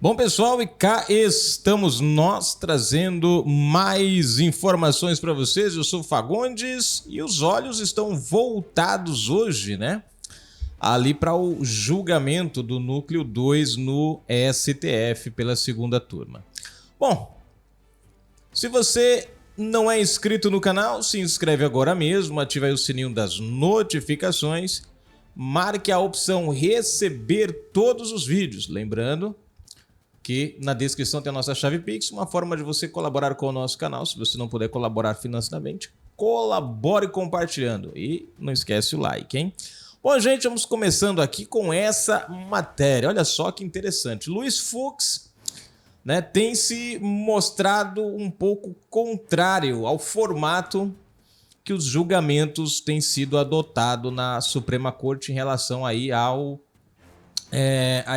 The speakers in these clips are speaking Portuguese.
Bom, pessoal, e cá estamos nós trazendo mais informações para vocês. Eu sou o Fagundes e os olhos estão voltados hoje, né? Ali para o julgamento do Núcleo 2 no STF pela segunda turma. Bom, se você não é inscrito no canal, se inscreve agora mesmo, ativa aí o sininho das notificações, marque a opção receber todos os vídeos, lembrando que na descrição tem a nossa chave Pix, uma forma de você colaborar com o nosso canal. Se você não puder colaborar financeiramente, colabore compartilhando e não esquece o like, hein? Bom, gente, vamos começando aqui com essa matéria. Olha só que interessante. Luiz Fux, né, tem se mostrado um pouco contrário ao formato que os julgamentos têm sido adotados na Suprema Corte em relação aí a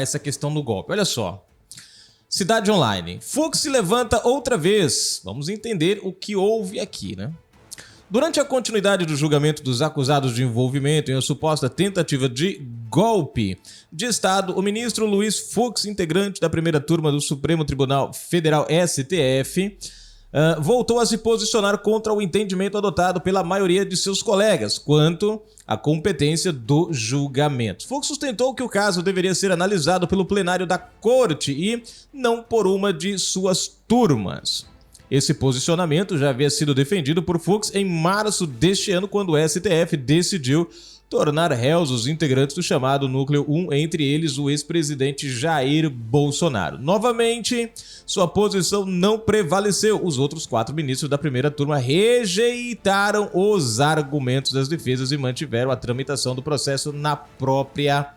essa questão do golpe. Olha só. Cidade Online. Fux se levanta outra vez. Vamos entender o que houve aqui, né? Durante a continuidade do julgamento dos acusados de envolvimento em uma suposta tentativa de golpe de Estado, o ministro Luiz Fux, integrante da primeira turma do Supremo Tribunal Federal STF, voltou a se posicionar contra o entendimento adotado pela maioria de seus colegas quanto à competência do julgamento. Fux sustentou que o caso deveria ser analisado pelo plenário da Corte e não por uma de suas turmas. Esse posicionamento já havia sido defendido por Fux em março deste ano, quando o STF decidiu tornar réus os integrantes do chamado Núcleo 1, entre eles o ex-presidente Jair Bolsonaro. Novamente, sua posição não prevaleceu. Os outros 4 ministros da primeira turma rejeitaram os argumentos das defesas e mantiveram a tramitação do processo na própria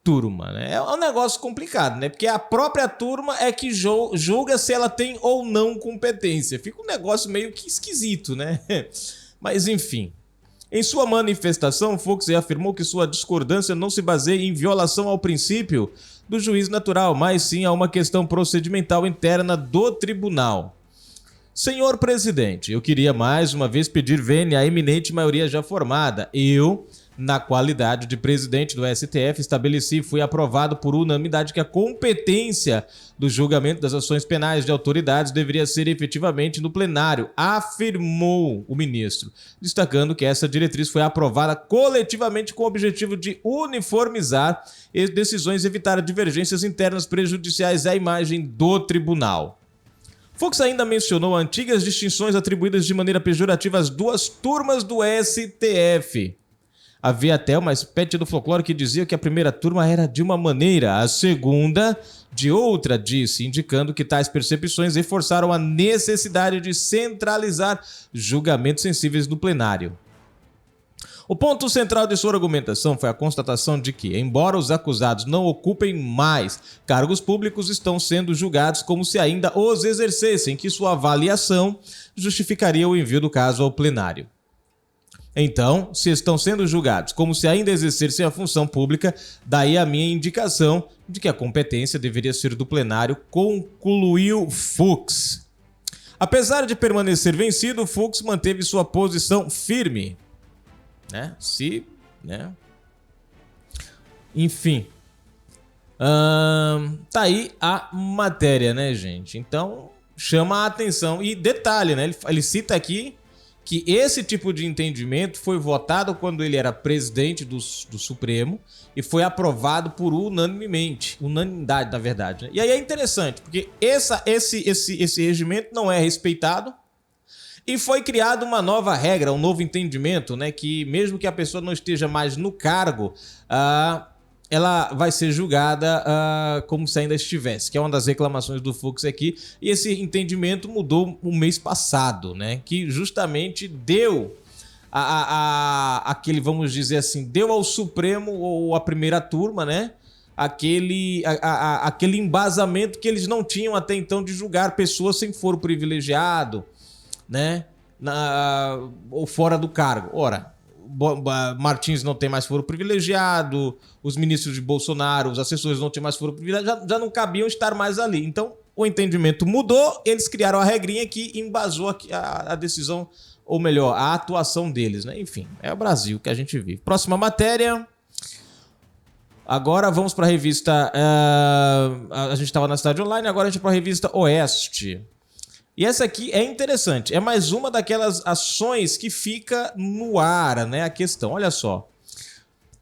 turma, né? É um negócio complicado, né? Porque a própria turma é que julga se ela tem ou não competência. Fica um negócio meio que esquisito, né? Mas enfim. Em sua manifestação, Fux afirmou que sua discordância não se baseia em violação ao princípio do juízo natural, mas sim a uma questão procedimental interna do tribunal. Senhor presidente, eu queria mais uma vez pedir vênia à eminente maioria já formada. Eu, na qualidade de presidente do STF, estabeleci e fui aprovado por unanimidade que a competência do julgamento das ações penais de autoridades deveria ser efetivamente no plenário, afirmou o ministro, destacando que essa diretriz foi aprovada coletivamente com o objetivo de uniformizar decisões e evitar divergências internas prejudiciais à imagem do tribunal. Fux ainda mencionou antigas distinções atribuídas de maneira pejorativa às 2 turmas do STF. Havia até uma espécie do folclore que dizia que a primeira turma era de uma maneira, a segunda de outra, disse, indicando que tais percepções reforçaram a necessidade de centralizar julgamentos sensíveis no plenário. O ponto central de sua argumentação foi a constatação de que, embora os acusados não ocupem mais cargos públicos, estão sendo julgados como se ainda os exercessem, que sua avaliação justificaria o envio do caso ao plenário. Então, se estão sendo julgados como se ainda exercessem a função pública, daí a minha indicação de que a competência deveria ser do plenário, concluiu Fux. Apesar de permanecer vencido, Fux manteve sua posição firme. Enfim. Tá aí a matéria, né, gente? Então, chama a atenção. E detalhe, né? Ele cita aqui que esse tipo de entendimento foi votado quando ele era presidente do Supremo e foi aprovado por unanimidade, na verdade. Né? E aí é interessante, porque esse regimento não é respeitado e foi criada uma nova regra, um novo entendimento, né? Que mesmo que a pessoa não esteja mais no cargo, ela vai ser julgada como se ainda estivesse, que é uma das reclamações do Fux aqui. E esse entendimento mudou o mês passado, né? Que justamente deu aquele, vamos dizer assim, deu ao Supremo ou à primeira turma, né? Aquele embasamento que eles não tinham até então de julgar pessoas sem foro privilegiado, né? Ou fora do cargo. Ora, Martins não tem mais foro privilegiado, os ministros de Bolsonaro, os assessores não têm mais foro privilegiado, já não cabiam estar mais ali. Então, o entendimento mudou, eles criaram a regrinha que embasou a decisão, ou melhor, a atuação deles, né? Enfim, é o Brasil que a gente vive. Próxima matéria. Agora vamos para a revista... a gente estava na Cidade Online, agora a gente vai para a revista Oeste. E essa aqui é interessante. É mais uma daquelas ações que fica no ar, né? A questão, olha só.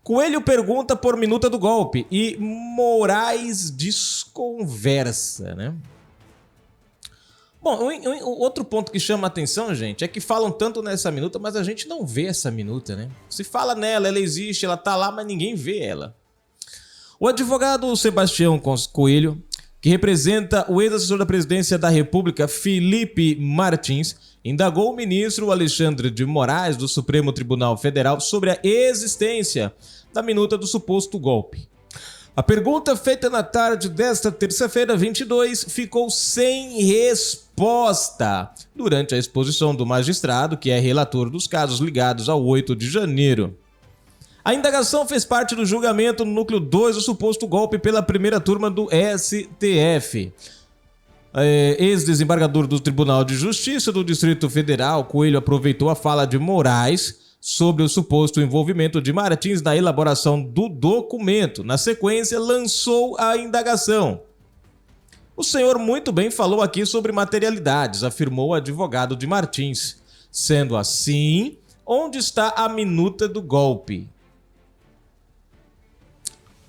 Coelho pergunta por minuta do golpe e Moraes desconversa, né? Bom, outro ponto que chama a atenção, gente, é que falam tanto nessa minuta, mas a gente não vê essa minuta, né? Se fala nela, ela existe, ela tá lá, mas ninguém vê ela. O advogado Sebastião Coelho, que representa o ex-assessor da Presidência da República, Felipe Martins, indagou o ministro Alexandre de Moraes, do Supremo Tribunal Federal, sobre a existência da minuta do suposto golpe. A pergunta feita na tarde desta terça-feira, 22, ficou sem resposta durante a exposição do magistrado, que é relator dos casos ligados ao 8 de janeiro. A indagação fez parte do julgamento no núcleo 2 do suposto golpe pela primeira turma do STF. Ex-desembargador do Tribunal de Justiça do Distrito Federal, Coelho aproveitou a fala de Moraes sobre o suposto envolvimento de Martins na elaboração do documento. Na sequência, lançou a indagação. O senhor muito bem falou aqui sobre materialidades, afirmou o advogado de Martins. Sendo assim, onde está a minuta do golpe?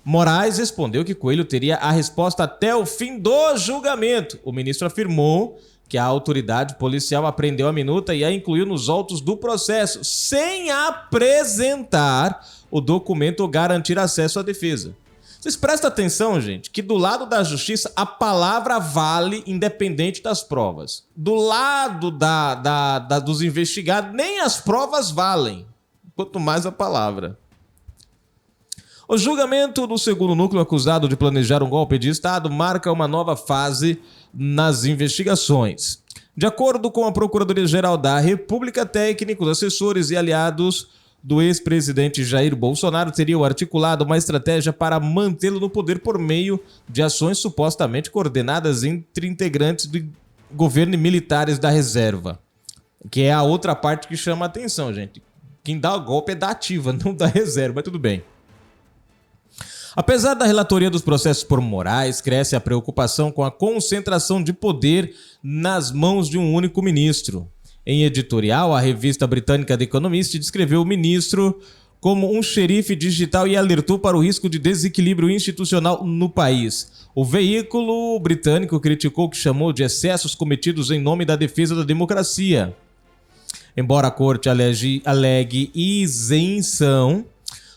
Moraes respondeu que Coelho teria a resposta até o fim do julgamento. O ministro afirmou que a autoridade policial apreendeu a minuta e a incluiu nos autos do processo, sem apresentar o documento ou garantir acesso à defesa. Vocês prestem atenção, gente, que do lado da justiça a palavra vale independente das provas. Do lado dos investigados, nem as provas valem, quanto mais a palavra. O julgamento do segundo núcleo acusado de planejar um golpe de Estado marca uma nova fase nas investigações. De acordo com a Procuradoria-Geral da República, técnicos, assessores e aliados do ex-presidente Jair Bolsonaro teriam articulado uma estratégia para mantê-lo no poder por meio de ações supostamente coordenadas entre integrantes do governo e militares da reserva. Que é a outra parte que chama a atenção, gente. Quem dá o golpe é da ativa, não da reserva, mas tudo bem. Apesar da relatoria dos processos por Moraes, cresce a preocupação com a concentração de poder nas mãos de um único ministro. Em editorial, a revista britânica The Economist descreveu o ministro como um xerife digital e alertou para o risco de desequilíbrio institucional no país. O veículo britânico criticou o que chamou de excessos cometidos em nome da defesa da democracia. Embora a corte alegue isenção,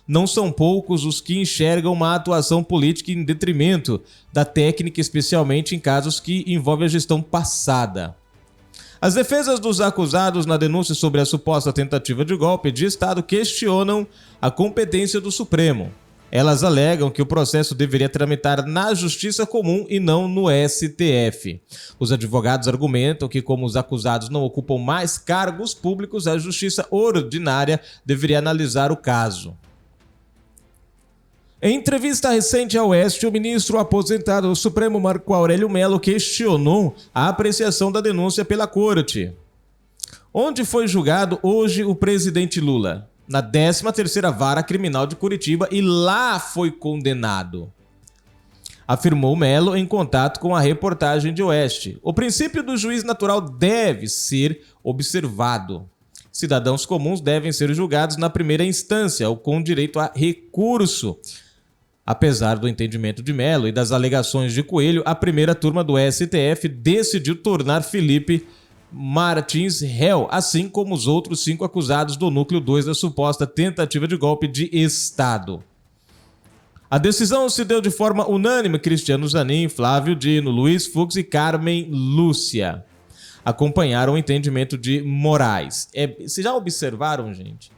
não são poucos os que enxergam uma atuação política em detrimento da técnica, especialmente em casos que envolvem a gestão passada. As defesas dos acusados na denúncia sobre a suposta tentativa de golpe de Estado questionam a competência do Supremo. Elas alegam que o processo deveria tramitar na Justiça Comum e não no STF. Os advogados argumentam que, como os acusados não ocupam mais cargos públicos, a Justiça Ordinária deveria analisar o caso. Em entrevista recente ao Oeste, o ministro aposentado do Supremo Marco Aurélio Mello questionou a apreciação da denúncia pela corte. Onde foi julgado hoje o presidente Lula? Na 13ª Vara Criminal de Curitiba, e lá foi condenado, afirmou Mello em contato com a reportagem de Oeste. O princípio do juiz natural deve ser observado. Cidadãos comuns devem ser julgados na primeira instância ou com direito a recurso. Apesar do entendimento de Mello e das alegações de Coelho, a primeira turma do STF decidiu tornar Felipe Martins réu, assim como os outros 5 acusados do núcleo 2 da suposta tentativa de golpe de Estado. A decisão se deu de forma unânime. Cristiano Zanin, Flávio Dino, Luiz Fux e Carmen Lúcia acompanharam o entendimento de Moraes. Vocês já observaram, gente?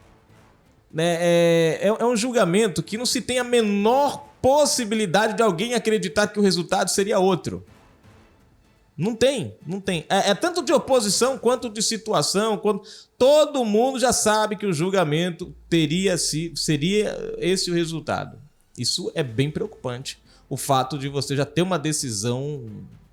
É um julgamento que não se tem a menor possibilidade de alguém acreditar que o resultado seria outro. Não tem. É tanto de oposição quanto de situação. Todo mundo já sabe que o julgamento seria esse o resultado. Isso é bem preocupante. O fato de você já ter uma decisão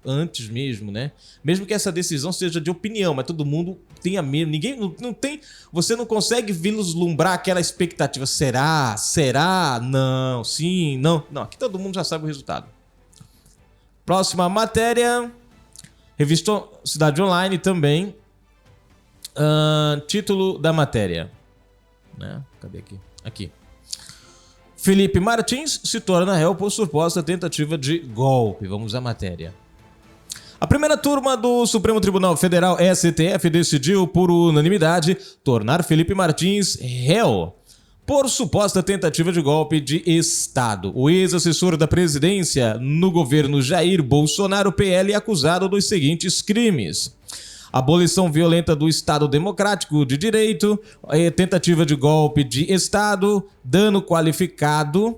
antes mesmo, né? Mesmo que essa decisão seja de opinião, mas todo mundo tenha medo. Ninguém não tem. Você não consegue vislumbrar aquela expectativa. Será? Será? Não. Sim, não. Não, aqui todo mundo já sabe o resultado. Próxima matéria. Revista Cidade Online também. Título da matéria. Né? Cadê aqui? Aqui. Felipe Martins se torna réu por suposta tentativa de golpe. Vamos à matéria. A primeira turma do Supremo Tribunal Federal, STF, decidiu por unanimidade tornar Felipe Martins réu por suposta tentativa de golpe de Estado. O ex-assessor da presidência no governo Jair Bolsonaro, PL, é acusado dos seguintes crimes: abolição violenta do Estado Democrático de Direito, tentativa de golpe de Estado, dano qualificado,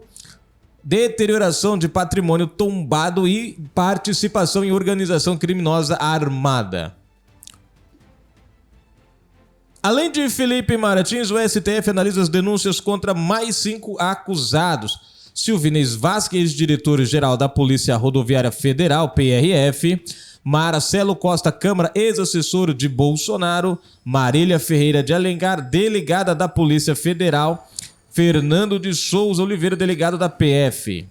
deterioração de patrimônio tombado e participação em organização criminosa armada. Além de Felipe Martins, o STF analisa as denúncias contra mais 5 acusados: Silvinez Vasquez, diretor-geral da Polícia Rodoviária Federal, PRF; Marcelo Costa Câmara, ex-assessor de Bolsonaro; Marília Ferreira de Alencar, delegada da Polícia Federal; Fernando de Souza Oliveira, delegado da PF;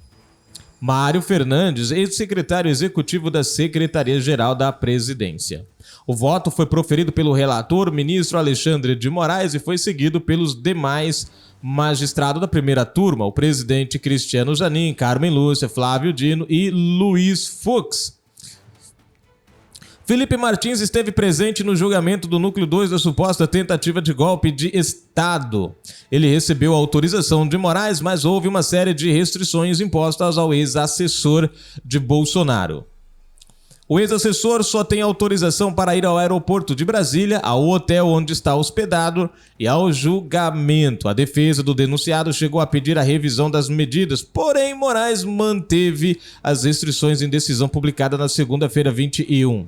Mário Fernandes, ex-secretário executivo da Secretaria-Geral da Presidência. O voto foi proferido pelo relator, ministro Alexandre de Moraes, e foi seguido pelos demais magistrados da primeira turma, o presidente Cristiano Zanin, Carmen Lúcia, Flávio Dino e Luiz Fux. Felipe Martins esteve presente no julgamento do núcleo 2 da suposta tentativa de golpe de Estado. Ele recebeu a autorização de Moraes, mas houve uma série de restrições impostas ao ex-assessor de Bolsonaro. O ex-assessor só tem autorização para ir ao aeroporto de Brasília, ao hotel onde está hospedado e ao julgamento. A defesa do denunciado chegou a pedir a revisão das medidas, porém Moraes manteve as restrições em decisão publicada na segunda-feira, 21.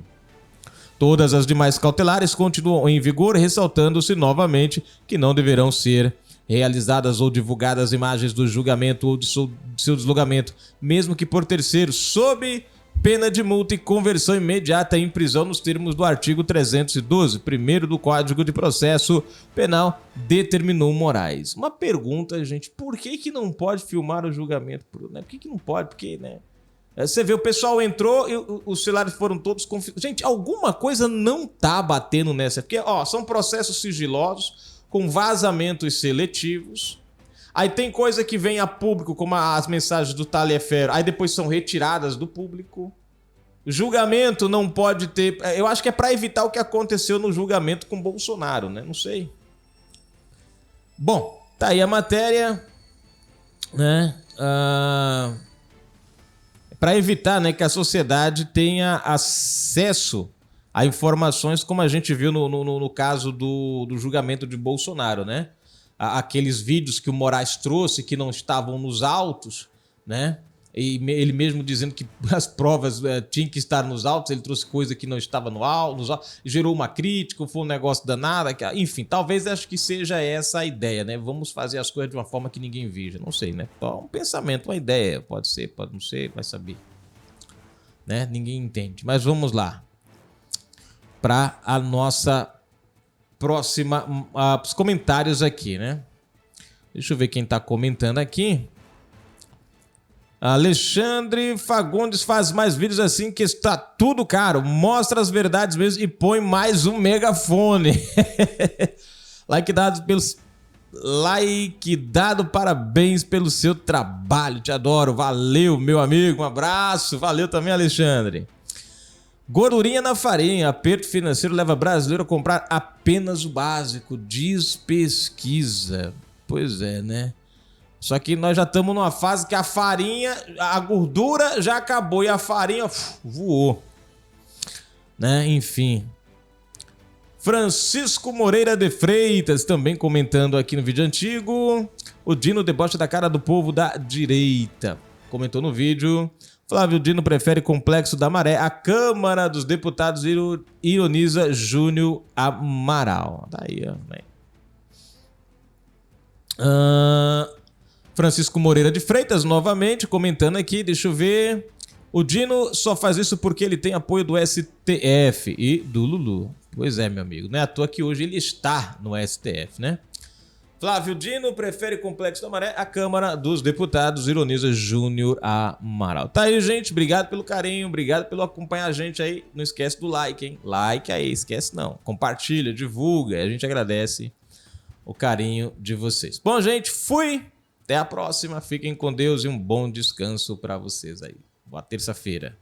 Todas as demais cautelares continuam em vigor, ressaltando-se novamente que não deverão ser realizadas ou divulgadas imagens do julgamento ou de seu deslocamento, mesmo que por terceiros, sob pena de multa e conversão imediata em prisão nos termos do artigo 312, primeiro do Código de Processo Penal, determinou Moraes. Uma pergunta, gente, por que não pode filmar o julgamento? Por que não pode? Porque, né? Você vê, o pessoal entrou e os celulares foram todos configurados. Gente, alguma coisa não tá batendo nessa. Porque, são processos sigilosos, com vazamentos seletivos. Aí tem coisa que vem a público, como as mensagens do Taliaferro, aí depois são retiradas do público. Julgamento não pode ter... Eu acho que é para evitar o que aconteceu no julgamento com Bolsonaro, né? Não sei. Bom, tá aí a matéria, né? Para evitar, né, que a sociedade tenha acesso a informações como a gente viu no caso do julgamento de Bolsonaro, né? Aqueles vídeos que o Moraes trouxe que não estavam nos autos, né? E ele mesmo dizendo que as provas tinham que estar nos autos, ele trouxe coisa que não estava nos autos, gerou uma crítica, foi um negócio danado, enfim, talvez acho que seja essa a ideia, né? Vamos fazer as coisas de uma forma que ninguém veja, não sei, né? Um pensamento, uma ideia, pode ser, pode não ser, vai saber, né? Ninguém entende, mas vamos lá para a nossa próxima, os comentários aqui, né? Deixa eu ver quem está comentando aqui. Alexandre Fagundes faz mais vídeos assim que está tudo caro. Mostra as verdades mesmo e põe mais um megafone. Like dado, parabéns pelo seu trabalho. Te adoro. Valeu, meu amigo. Um abraço. Valeu também, Alexandre. Gordurinha na farinha. Aperto financeiro leva brasileiro a comprar apenas o básico. Diz pesquisa. Pois é, né? Só que nós já estamos numa fase que a farinha, a gordura já acabou e a farinha voou, né? Enfim. Francisco Moreira de Freitas também comentando aqui no vídeo antigo. O Dino debocha da cara do povo da direita. Comentou no vídeo. Flávio Dino prefere Complexo da Maré. A Câmara dos Deputados ironiza Júnior Amaral. Tá aí, ó. Francisco Moreira de Freitas, novamente, comentando aqui, deixa eu ver. O Dino só faz isso porque ele tem apoio do STF e do Lulu. Pois é, meu amigo. Não é à toa que hoje ele está no STF, né? Flávio Dino prefere Complexo da Maré à Câmara dos Deputados, ironiza Júnior Amaral. Tá aí, gente. Obrigado pelo carinho, obrigado pelo acompanhar a gente aí. Não esquece do like, hein? Like aí, esquece não. Compartilha, divulga. A gente agradece o carinho de vocês. Bom, gente, fui. Até a próxima. Fiquem com Deus e um bom descanso para vocês aí. Boa terça-feira.